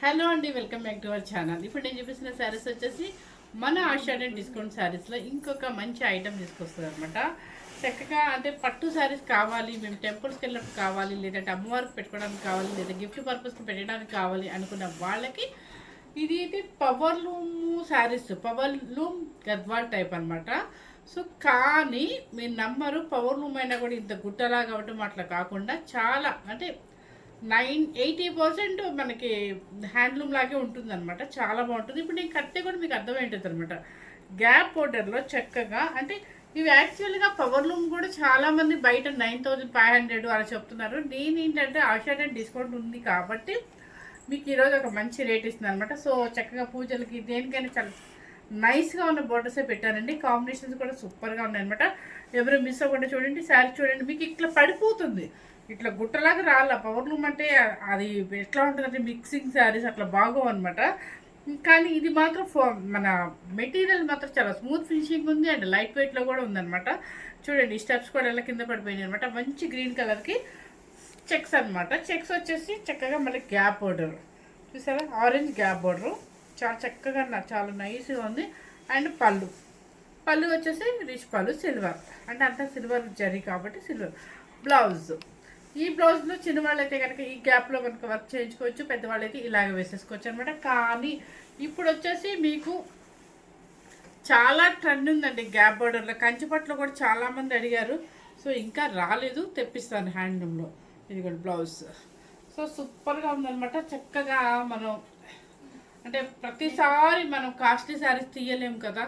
Hello అండి, welcome back to our channel. ఇప్పుడు నేను చూపిస్తున్న శారీస్ వచ్చేసి మన ఆషాఢ డిస్కౌంట్ శారీస్లో ఇంకొక మంచి ఐటమ్ తీసుకొస్తుంది అనమాట. చక్కగా అంటే పట్టు శారీస్ కావాలి, మేము టెంపుల్స్కి వెళ్ళినప్పుడు కావాలి, లేదంటే అమ్మవారికి పెట్టుకోవడానికి కావాలి, లేదా గిఫ్ట్ పర్పస్కి పెట్టడానికి కావాలి అనుకున్న వాళ్ళకి ఇది అయితే power loom saris, power loom Gadwal type అనమాట. సో కానీ మీరు నమ్మరు, పవర్ లూమ్ అయినా కూడా ఇంత గుట్టలాగా అవ్వటం అట్లా కాకుండా చాలా అంటే 80% మనకి హ్యాండ్లూమ్ లాగే ఉంటుంది అనమాట. చాలా బాగుంటుంది. ఇప్పుడు నేను కట్టే కూడా మీకు అర్థమైంటుంది అనమాట. గ్యాప్ బోర్డర్లో చక్కగా అంటే ఇవి యాక్చువల్గా పవర్ లూమ్ కూడా చాలామంది బయట 9500 అలా చెప్తున్నారు. నేను ఏంటంటే ఆషాఢ డిస్కౌంట్ ఉంది కాబట్టి మీకు ఈరోజు ఒక మంచి రేట్ ఇస్తుంది అనమాట. సో చక్కగా పూజలకి దేనికైనా చాలా నైస్గా ఉన్న బోర్డర్సే పెట్టానండి. కాంబినేషన్స్ కూడా సూపర్గా ఉన్నాయన్నమాట. ఎవరు మిస్ అవ్వకుండా చూడండి. శారీ చూడండి, మీకు ఇట్లా పడిపోతుంది, ఇట్లా గుట్టలాగా రాళ్ళ. పవర్ లూమ్ అంటే అది ఎట్లా ఉంటుందంటే మిక్సింగ్ శారీస్ అట్లా బాగోవు అనమాట. కానీ ఇది మాత్రం మన మెటీరియల్ మాత్రం చాలా స్మూత్ ఫినిషింగ్ ఉంది అండ్ లైట్ వెయిట్లో కూడా ఉందన్నమాట. చూడండి, స్టెప్స్ కూడా ఎలా కింద పడిపోయినాయి అనమాట. మంచి గ్రీన్ కలర్కి చెక్స్ అనమాట. చెక్స్ వచ్చేసి చక్కగా మళ్ళీ గ్యాప్ బోర్డర్ చూసారా, ఆరెంజ్ గ్యాప్ బోర్డరు చాలా చక్కగా చాలా నైస్గా ఉంది. అండ్ పళ్ళు వచ్చేసి రిచ్ పళ్ళు సిల్వర్, అంటే అంతా సిల్వర్ జరీ కాబట్టి సిల్వర్. బ్లౌజ్, ఈ బ్లౌజ్లో చిన్నవాళ్ళు అయితే కనుక ఈ గ్యాప్లో కనుక వర్క్ చేయించుకోవచ్చు, పెద్దవాళ్ళు అయితే ఇలాగ వేసేసుకోవచ్చు అనమాట. కానీ ఇప్పుడు వచ్చేసి మీకు చాలా ట్రెండ్ ఉందండి గ్యాప్ బోర్డర్లో. కంచిపట్లో కూడా చాలామంది అడిగారు. సో ఇంకా రాలేదు, తెప్పిస్తాను హ్యాండ్లూమ్లో. ఇది కూడా బ్లౌజ్. సో సూపర్గా ఉందన్నమాట. చక్కగా మనం అంటే ప్రతిసారి మనం కాస్ట్లీ శారీస్ తీయలేము కదా.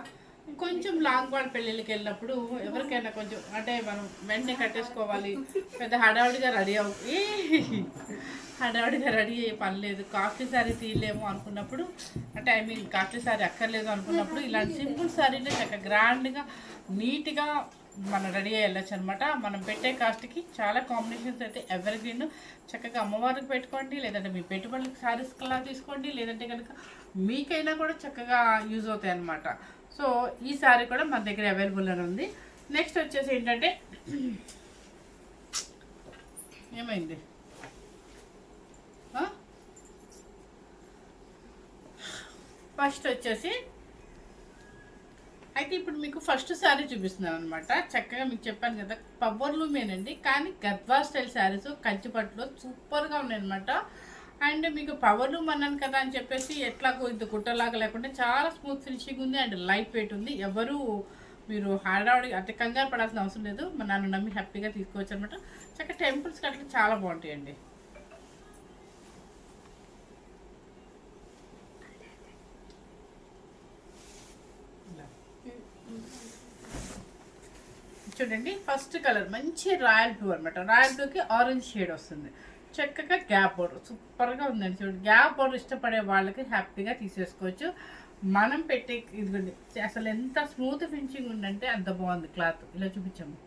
కొంచెం లాంగ్ బాల్ పెళ్ళిళ్ళకి వెళ్ళినప్పుడు ఎవరికైనా కొంచెం అంటే మనం వెంటనే కట్టేసుకోవాలి, పెద్ద హడావుడిగా హడావుడిగా రెడీ అయ్యే పని లేదు. కాస్ట్లీ శారీ తీయలేము అనుకున్నప్పుడు, అంటే ఐ మీన్ కాస్ట్లీ శారీ అక్కర్లేదు అనుకున్నప్పుడు ఇలాంటి సింపుల్ శారీనే చక్కగా గ్రాండ్గా నీట్గా మనం రెడీ అయ్యి వెళ్ళచ్చు అనమాట. మనం పెట్టే కాస్ట్కి చాలా కాంబినేషన్స్ అయితే ఎవరిగ్రీన్. చక్కగా అమ్మవారికి పెట్టుకోండి, లేదంటే మీ పెట్టుబడులకు శారీస్ కలా తీసుకోండి, లేదంటే కనుక మీకైనా కూడా చక్కగా యూజ్ అవుతాయి అనమాట. సో ఈ శారీ కూడా మన దగ్గర అవైలబుల్ అని ఉంది. నెక్స్ట్ వచ్చేసి ఏంటంటే ఏమైంది, ఫస్ట్ వచ్చేసి అయితే ఇప్పుడు మీకు ఫస్ట్ శారీ చూపిస్తున్నాను అనమాట. చక్కగా మీకు చెప్పాను కదా పవర్ లూమేనండి, కానీ గద్వా స్టైల్ శారీస్ కంచిపట్టులో సూపర్గా ఉన్నాయన్నమాట. అండ్ మీకు పవర్ లూమ్ అన్నాను కదా అని చెప్పేసి ఎట్లాగో ఇంత గుట్టలాగా లేకుండా చాలా స్మూత్ ఫినిషింగ్ ఉంది అండ్ లైట్ వెయిట్ ఉంది. ఎవరు మీరు హడావుడి అంటే కంగారు పడాల్సిన అవసరం లేదు. నన్ను నమ్మి హ్యాపీగా తీసుకోవచ్చు అనమాట. చక్కగా టెంపుల్స్కి అట్లా చాలా బాగుంటాయండి. చూడండి, ఫస్ట్ కలర్ మంచి రాయల్ బ్లూ అనమాట. రాయల్ బ్లూకి ఆరెంజ్ షేడ్ వస్తుంది. చక్కగా గ్యాప్ బోర్డర్ సూపర్గా ఉందండి. చూడండి, గ్యాప్ బోర్డర్ ఇష్టపడే వాళ్ళకి హ్యాపీగా తీసేసుకోవచ్చు. మనం పెట్టే ఇదిగోండి, అసలు ఎంత స్మూత్ ఫినిషింగ్ ఉందంటే అంత బాగుంది. క్లాత్ ఇలా చూపించాము,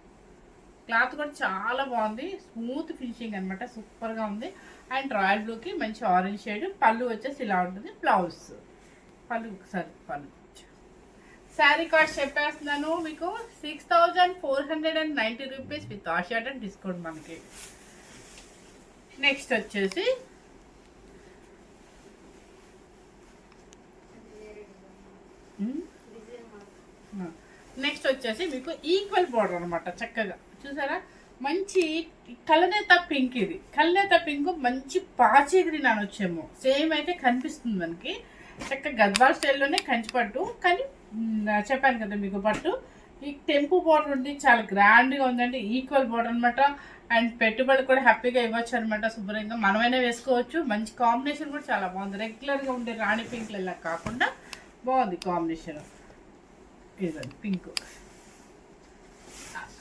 క్లాత్ కూడా చాలా బాగుంది, స్మూత్ ఫినిషింగ్ అనమాట. సూపర్గా ఉంది. అండ్ రాయల్ బ్లూకి మంచి ఆరెంజ్ షేడ్. పళ్ళు వచ్చేసి ఇలా ఉంటుంది. బ్లౌజ్ పళ్ళు శారీ కాస్ట్ చెప్పేస్తున్నాను మీకు 6490 రూపీస్ విత్ ఆషాఢ డిస్కౌంట్ మనకి. నెక్స్ట్ వచ్చేసి మీకు ఈక్వల్ బార్డర్ అనమాట. చక్కగా చూసారా, మంచి కలనేత పింక్. ఇది కలనేత పింక్ మంచి పాచి గ్రీన్ అని వచ్చేమో సేమ్ అయితే కనిపిస్తుంది మనకి. చక్కగా గద్వాల్ స్టైల్లోనే కంచిపట్టు, కానీ చెప్పాను కదా మీకు పట్టు. ఈ టెంపు బోర్డర్ ఉంది, చాలా గ్రాండ్గా ఉందండి. ఈక్వల్ బోర్డర్ అనమాట. అండ్ పెట్టుబడి కూడా హ్యాపీగా ఇవ్వచ్చు అనమాట. శుభ్రంగా మనమైనా వేసుకోవచ్చు. మంచి కాంబినేషన్ కూడా చాలా బాగుంది. రెగ్యులర్గా ఉండే రాణి పింక్లు ఇలా కాకుండా బాగుంది కాంబినేషన్. ఇదండి పింక్,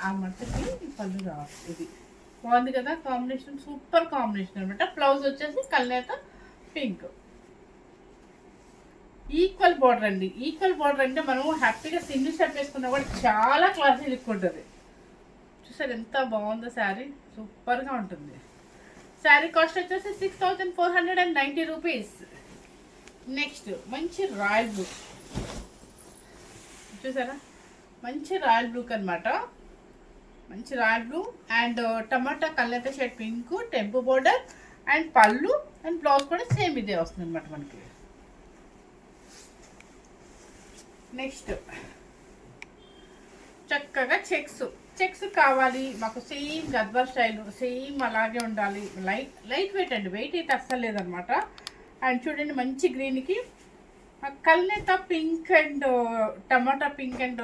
ఆ మట్టుకి పళ్ళు రావాలి. ఇది బాగుంది కదా కాంబినేషన్, సూపర్ కాంబినేషన్ అనమాట. బ్లౌజ్ వచ్చేసి కల్నేత పింక్. ఈక్వల్ బార్డర్ అండి. ఈక్వల్ బార్డర్ అంటే మనం హ్యాపీగా సింగిల్ షర్ట్ వేసుకున్నా కూడా చాలా క్లాసీ లుక్ ఉంటుంది. చూసారు ఎంత బాగుందో శారీ, సూపర్గా ఉంటుంది. శారీ కాస్ట్ వచ్చేసి 6490 రూపీస్. నెక్స్ట్ మంచి రాయల్ బ్లూ చూసారా, మంచి రాయల్ బ్లూ అనమాట. మంచి రాయల్ బ్లూ అండ్ టమాటా కల్నేత shade pink, temple border and pallu and blouse కూడా సేమ్ ఇదే వస్తుంది అనమాట మనకి. నెక్స్ట్ చక్కగా చెక్స్ కావాలి మాకు, సేమ్ గద్వాల్ స్టైల్, సేమ్ అలాగే ఉండాలి. లైట్ వెయిట్ అండి, వెయిట్ అయితే అస్సలు లేదనమాట. అండ్ చూడండి మంచి గ్రీన్కి కల్నేత pink and tomato pink and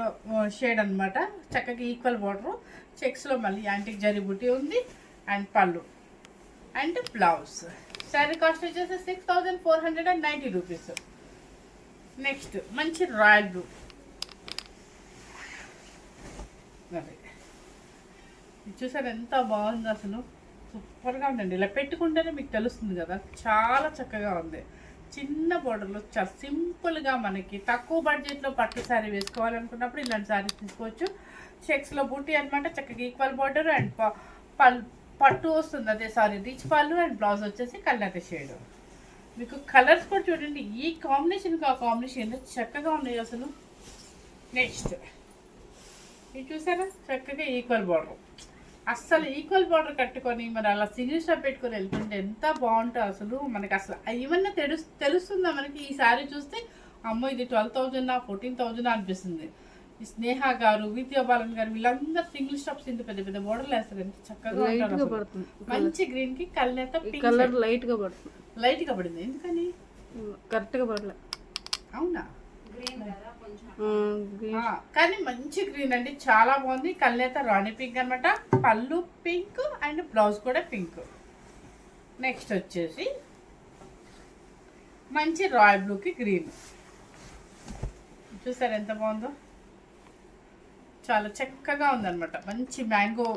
shade అనమాట. చక్కగా ఈక్వల్ బార్డర్, చెక్స్లో మళ్ళీ యాంటిక్ జరీ బుట్టి ఉంది. And pallu and blouse. Sari cost వచ్చేసి 6490 రూపీస్. నెక్స్ట్ మంచి రాయల్ బ్లూ, చూసారు ఎంత బాగుంది, అసలు సూపర్గా ఉందండి. ఇలా పెట్టుకుంటేనే మీకు తెలుస్తుంది కదా, చాలా చక్కగా ఉంది. చిన్న బోర్డర్లో చాలా సింపుల్గా మనకి తక్కువ బడ్జెట్లో పట్టు శారీ వేసుకోవాలనుకున్నప్పుడు ఇలాంటి శారీస్ తీసుకోవచ్చు. చెక్స్లో బూటీ అనమాట, చక్కగా ఈక్వల్ బార్డర్ అండ్ పట్టు వస్తుంది, అదే సారీ రిచ్ పళ్ళు. అండ్ బ్లౌజ్ వచ్చేసి కల్నేత షేడ్. మీకు కలర్స్ కూడా చూడండి, ఈ కాంబినేషన్కి ఆ కాంబినేషన్ ఎంత చక్కగా ఉన్నాయి అసలు. నెక్స్ట్ ఇది చూసారా, చక్కగా ఈక్వల్ బార్డర్. అస్సలు ఈక్వల్ బార్డర్ కట్టుకొని మరి అలా సింగిల్ స్టాప్ పెట్టుకొని వెళ్తుంటే ఎంత బాగుంటుంది అసలు. మనకి అసలు ఏమన్నా తెలుస్తుందా మనకి ఈ శారీ చూస్తే, అమ్మో ఇది 12,000 14,000 అనిపిస్తుంది. ఈ స్నేహ గారు, విద్యా బాలన్ గారు వీళ్ళందరూ సింగిల్ స్టాప్స్ ఇంత పెద్ద పెద్ద బోర్డర్లు వేస్తారు, ఎంత చక్కగా ఉంటారు. మంచి గ్రీన్ కి కల్నేత కలర్ లైట్ గా పడుతుంది, లైట్ గా పడింది. ఎందుకని కరెక్ట్ గా పడలే, అవునా? కానీ మంచి గ్రీన్ అండి, చాలా బాగుంది. కల్నేత రాణి పింక్ అనమాట, పళ్ళు పింక్ అండ్ బ్లౌజ్ కూడా పింక్. నెక్స్ట్ వచ్చేసి మంచి రాయల్ బ్లూకి గ్రీన్, చూసారు ఎంత బాగుందో, చాలా చక్కగా ఉందన్నమాట. మంచి మ్యాంగో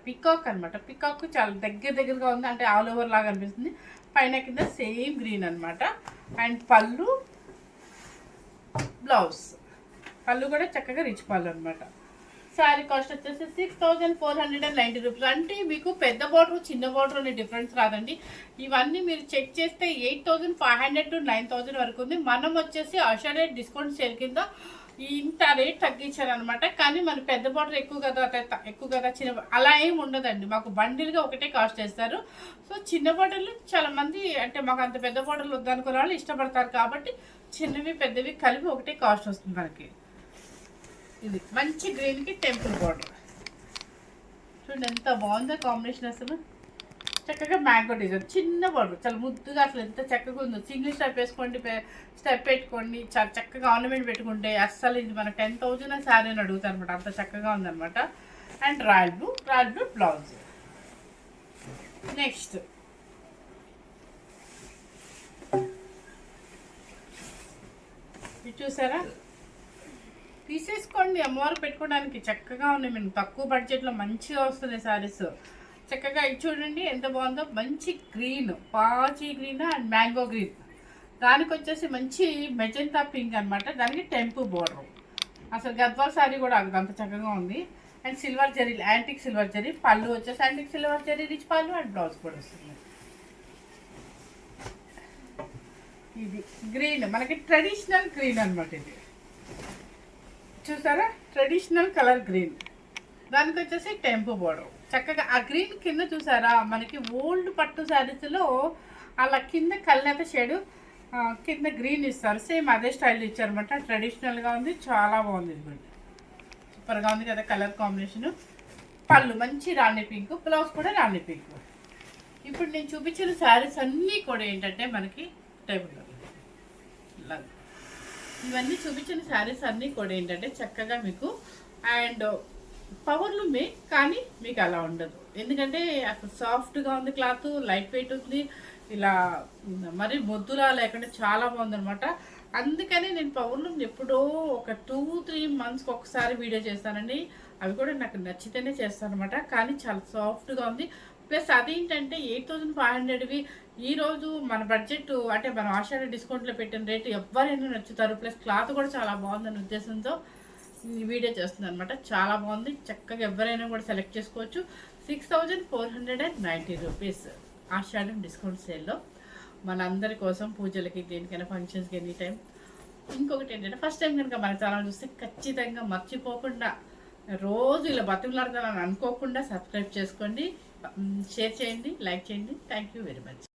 పికాక్ అనమాట. పికాక్ చాలా దగ్గరగా ఉంది, అంటే ఆల్ ఓవర్ లాగా అనిపిస్తుంది. పైన కింద సేమ్ గ్రీన్ అనమాట. అండ్ పళ్ళు బ్లౌజ్, పళ్ళు కూడా చక్కగా రిచ్ పళ్ళు అనమాట. శారీ కాస్ట్ వచ్చేసి 6490 రూపీస్. అంటే మీకు పెద్ద బార్డర్ చిన్న బార్డర్ అనే డిఫరెన్స్ రాదండి. ఇవన్నీ మీరు చెక్ చేస్తే 8500 to 9000 వరకు ఉంది. మనం వచ్చేసి ఆషాఢ డిస్కౌంట్ సేల్ కింద ఇంత రేట్ తగ్గించారనమాట. కానీ మన పెద్ద బార్డర్ ఎక్కువ కదా చిన్న అలా ఏమి ఉండదండి. మాకు బండిల్గా ఒకటే కాస్ట్ చేస్తారు. సో చిన్న బార్డర్లు చాలా మంది అంటే మాకు అంత పెద్ద బార్డర్లు వద్దనుకునే వాళ్ళు ఇష్టపడతారు, కాబట్టి చిన్నవి పెద్దవి కలిపి ఒకటే కాస్ట్ వస్తుంది మనకి. ఇది మంచి గ్రీన్కి టెంపుల్ బార్డర్, చూడండి ఎంత బాగుందో కాంబినేషన్ అసలు. చక్కగా మ్యాంగో డిజైన్, చిన్న బార్డర్, చాలా ముద్దుగా అసలు ఎంత చక్కగా ఉందో. సింగిల్ స్టెప్ వేసుకోండి, స్టెప్ పెట్టుకోండి, చాలా చక్కగా ఆర్నమెంట్ పెట్టుకుంటే అస్సలు ఇది మన 10,000 శారీ అని అడుగుతారు అనమాట, అంత చక్కగా ఉందన్నమాట. And royal blue blouse. Next ఇది చూసారా, తీసేసుకోండి, అమ్మవారు పెట్టుకోవడానికి చక్కగా ఉన్నాయి. మేము తక్కువ బడ్జెట్లో మంచిగా వస్తున్నాయి శారీస్. చక్కగా ఇది చూడండి ఎంత బాగుందో, మంచి గ్రీన్, పాచి గ్రీన్ అండ్ మ్యాంగో గ్రీన్. దానికి వచ్చేసి మంచి మెజెంతా పింక్ అనమాట. దానికి టెంపు బోర్డర్, అసలు గద్వాల్ శారీ కూడా అంత చక్కగా ఉంది. And silver zari, antique silver zari. పళ్ళు వచ్చేసి యాంటిక్ సిల్వర్ జరీ రిచ్ పళ్ళు. అండ్ బ్లౌజ్ కూడా వస్తుంది. ఇది గ్రీన్, మనకి ట్రెడిషనల్ గ్రీన్ అనమాట. ఇది చూసారా, ట్రెడిషనల్ కలర్ గ్రీన్. దానికి వచ్చేసి టెంపు బోర్డర్. చక్కగా ఆ గ్రీన్ కింద చూసారా, మనకి ఓల్డ్ పట్టు శారీస్లో అలా కింద కల్నేత షేడు, కింద గ్రీన్ ఇస్తారు. సేమ్ అదే స్టైల్ ఇచ్చారనమాట. ట్రెడిషనల్గా ఉంది, చాలా బాగుంది. ఇది సూపర్గా ఉంది కదా కలర్ కాంబినేషన్. పళ్ళు మంచి రాణి పింక్, బ్లౌజ్ కూడా రాణి పింక్. ఇప్పుడు నేను చూపించిన శారీస్ అన్నీ కూడా ఏంటంటే మనకి టేబుల్ ఇవన్నీ చూపించిన శారీస్ అన్నీ కూడా ఏంటంటే చక్కగా మీకు అండ్ పవర్లు కానీ మీకు అలా ఉండదు. ఎందుకంటే అక్కడ సాఫ్ట్గా ఉంది క్లాత్, లైట్ వెయిట్ ఉంది, ఇలా మరి మొద్దులా లేకుండా చాలా బాగుందనమాట. అందుకని నేను పవర్లు ఎప్పుడో ఒక 2-3 మంత్స్కి ఒకసారి వీడియో చేస్తానండి. అవి కూడా నాకు నచ్చితేనే చేస్తాను అనమాట. కానీ చాలా సాఫ్ట్గా ఉంది. ప్లస్ అదేంటంటే 8500వి ఈరోజు మన బడ్జెట్ అంటే మనం ఆషాఢ డిస్కౌంట్లో పెట్టిన రేటు ఎవరైనా నచ్చుతారు. ప్లస్ క్లాత్ కూడా చాలా బాగుందనే ఉద్దేశంతో ఈ వీడియో చేస్తుంది అనమాట. చాలా బాగుంది, చక్కగా ఎవరైనా కూడా సెలెక్ట్ చేసుకోవచ్చు. 6490 రూపీస్ ఆషాఢం డిస్కౌంట్ సేల్లో మనందరి కోసం, పూజలకి, దేనికైనా ఫంక్షన్స్కి, ఎనీ టైం. ఇంకొకటి ఏంటంటే ఫస్ట్ టైం కనుక మన ఛానల్ చూస్తే ఖచ్చితంగా మర్చిపోకుండా రోజు ఇలా బతుకులాడతానని అనుకోకుండా సబ్స్క్రైబ్ చేసుకోండి. షేర్ చేయండి, లైక్ చేయండి. Thank you very much.